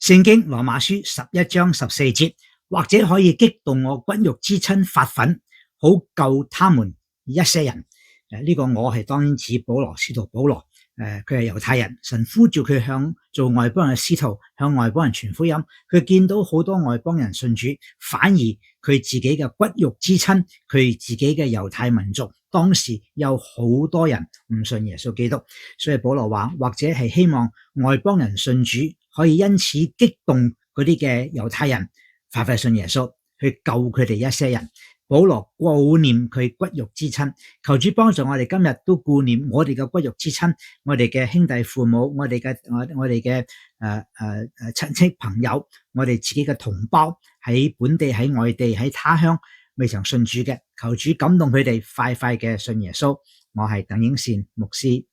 聖經羅馬書11章14節，或者可以激動我骨肉之親發憤，好救他們一些人。呢個我係當然指保羅，使徒保羅。佢係猶太人，神呼召佢向做外邦人嘅使徒，向外邦人傳福音。佢見到好多外邦人信主，反而佢自己嘅骨肉之親，佢自己嘅猶太民族，當時有好多人唔信耶穌基督。所以保羅話，或者係希望外邦人信主，可以因此激動嗰啲嘅猶太人快信耶穌，去救佢哋一些人。保羅顧念佢骨肉之親，求主幫助我哋今日都顧念我哋嘅骨肉之親，我哋嘅兄弟父母，我哋嘅親戚朋友，我哋自己嘅同胞喺本地、喺外地、喺他鄉未曾信主嘅，求主感動佢哋快嘅信耶穌。我係鄧英善牧師。